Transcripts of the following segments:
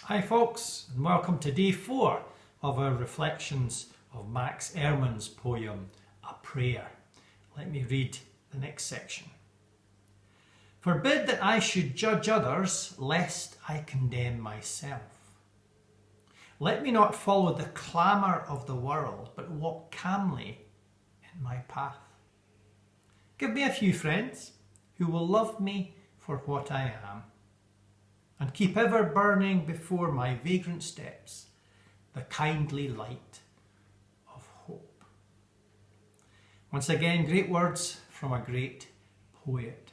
Hi folks, and welcome to day 4 of our reflections of Max Ehrmann's poem, A Prayer. Let me read the next section. Forbid that I should judge others, lest I condemn myself. Let me not follow the clamor of the world, but walk calmly in my path. Give me a few friends who will love me for what I am, and keep ever burning before my vagrant steps the kindly light of hope. Once again, great words from a great poet.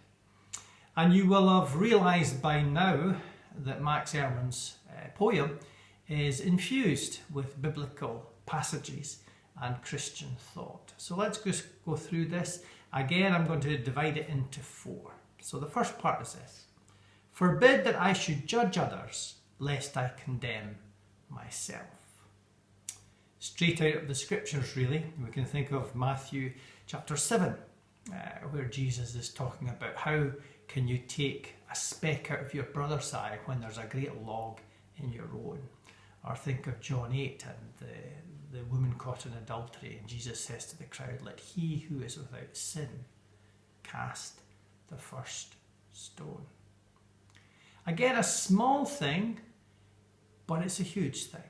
And you will have realised by now that Max Ehrmann's poem is infused with biblical passages and Christian thought. So let's just go through this. Again, I'm going to divide it into 4. So the first part is this. Forbid that I should judge others, lest I condemn myself. Straight out of the scriptures, really. We can think of Matthew chapter 7, where Jesus is talking about how can you take a speck out of your brother's eye when there's a great log in your own. Or think of John 8 and the woman caught in adultery, and Jesus says to the crowd, let he who is without sin cast the first stone. Again, a small thing, but it's a huge thing.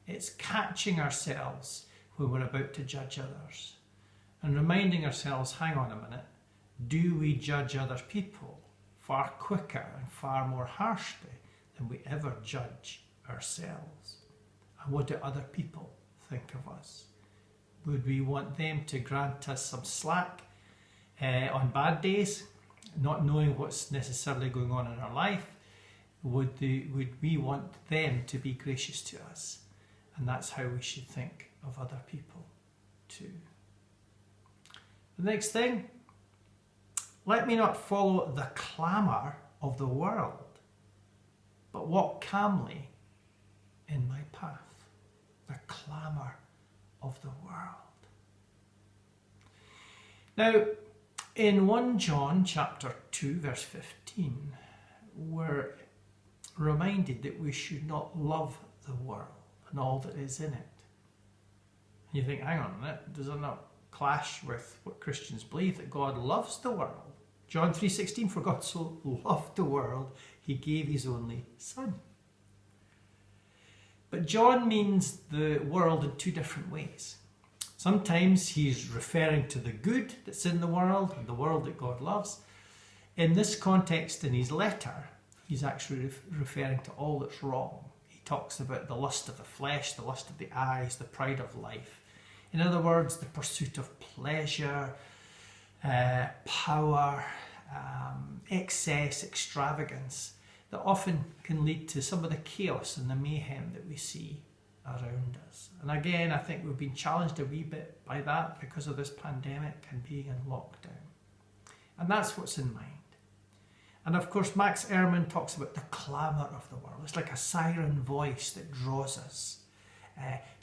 It's catching ourselves when we're about to judge others and reminding ourselves, hang on a minute, do we judge other people far quicker and far more harshly than we ever judge ourselves? And what do other people think of us? Would we want them to grant us some slack on bad days, not knowing what's necessarily going on in our life? Would we want them to be gracious to us? And that's how we should think of other people too. The next thing, let me not follow the clamor of the world, but walk calmly in my path. The clamor of the world. Now, in 1 John chapter 2 verse 15, we're reminded that we should not love the world and all that is in it. And you think, hang on a minute, does it not clash with what Christians believe, that God loves the world? John 3:16, for God so loved the world, he gave his only son. But John means the world in 2 different ways. Sometimes he's referring to the good that's in the world and the world that God loves. In this context, in his letter, he's actually referring to all that's wrong. He talks about the lust of the flesh, the lust of the eyes, the pride of life. In other words, the pursuit of pleasure, power, excess, extravagance, that often can lead to some of the chaos and the mayhem that we see around us. And again, I think we've been challenged a wee bit by that because of this pandemic and being in lockdown. And that's what's in mind. And of course, Max Ehrmann talks about the clamor of the world. It's like a siren voice that draws us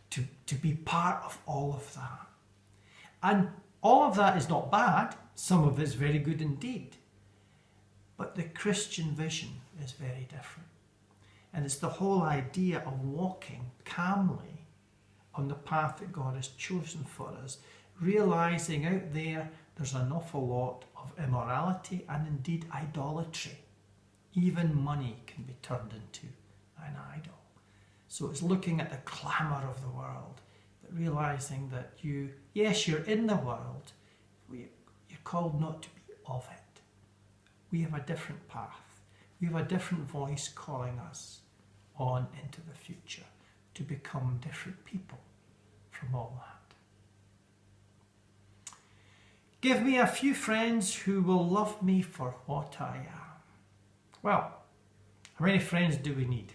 to be part of all of that. And all of that is not bad. Some of it is very good indeed. But the Christian vision is very different. And it's the whole idea of walking calmly on the path that God has chosen for us, realizing out there's an awful lot of immorality and indeed idolatry. Even money can be turned into an idol. So it's looking at the clamor of the world, but realizing that you're in the world, you're called not to be of it. We have a different path. We have a different voice calling us on into the future to become different people from all that. Give me a few friends who will love me for what I am. Well, how many friends do we need?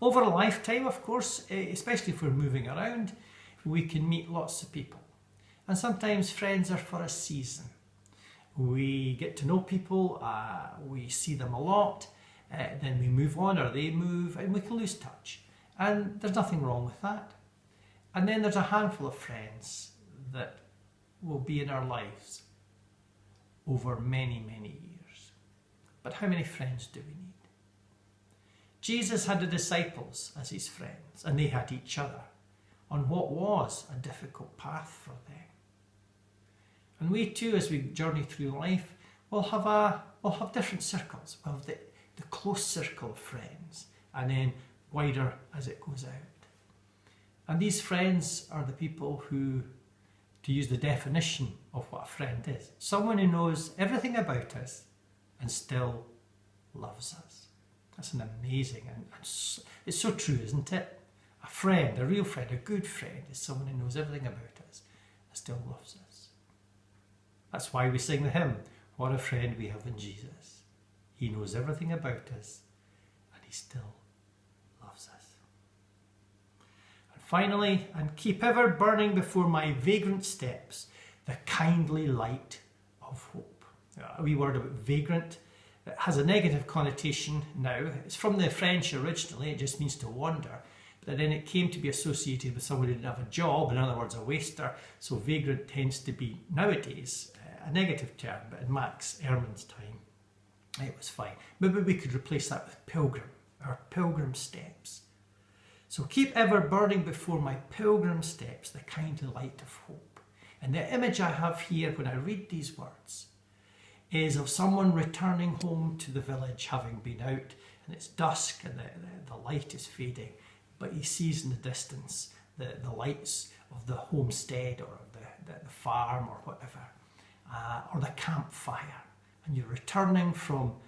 Over a lifetime, of course, especially if we're moving around, we can meet lots of people. And sometimes friends are for a season. We get to know people, we see them a lot, then we move on or they move and we can lose touch. And there's nothing wrong with that. And then there's a handful of friends that will be in our lives over many, many years. But how many friends do we need? Jesus had the disciples as his friends, and they had each other on what was a difficult path for them. And we too, as we journey through life, will have different circles. We'll have the close circle of friends, and then wider as it goes out. And these friends are the people who, to use the definition of what a friend is, someone who knows everything about us and still loves us. That's an amazing, and it's so true, isn't it? A friend, a real friend, a good friend is someone who knows everything about us and still loves us. That's why we sing the hymn, "What a friend we have in Jesus. He knows everything about us and he still loves us." And finally, "And keep ever burning before my vagrant steps the kindly light of hope." A wee word about vagrant. It has a negative connotation now. It's from the French originally, it just means to wander. But then it came to be associated with someone who didn't have a job, in other words, a waster. So vagrant tends to be, nowadays, a negative term, but in Max Ehrmann's time, it was fine. Maybe we could replace that with pilgrim, our pilgrim steps. So keep ever burning before my pilgrim steps the kindly light of hope. And the image I have here when I read these words is of someone returning home to the village, having been out, and it's dusk and the light is fading, but he sees in the distance the lights of the homestead or the farm or whatever, or the campfire, and you're returning from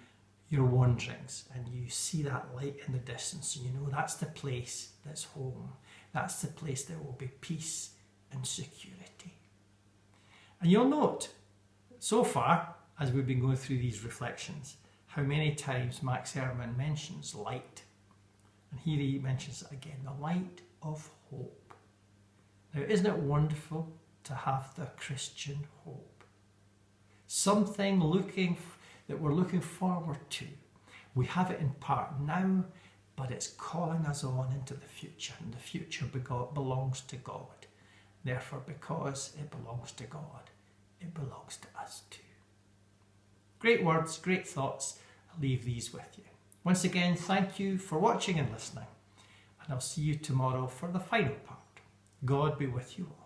your wanderings and you see that light in the distance and you know that's the place that's home, that's the place that will be peace and security. And you'll note so far, as we've been going through these reflections, how many times Max Ehrmann mentions light. And here he mentions it again, the light of hope. Now, isn't it wonderful to have the Christian hope? Something that we're looking forward to. We have it in part now, but it's calling us on into the future, and the future belongs to God. Therefore, because it belongs to God, it belongs to us too. Great words, great thoughts. I'll leave these with you. Once again, thank you for watching and listening, and I'll see you tomorrow for the final part. God be with you all.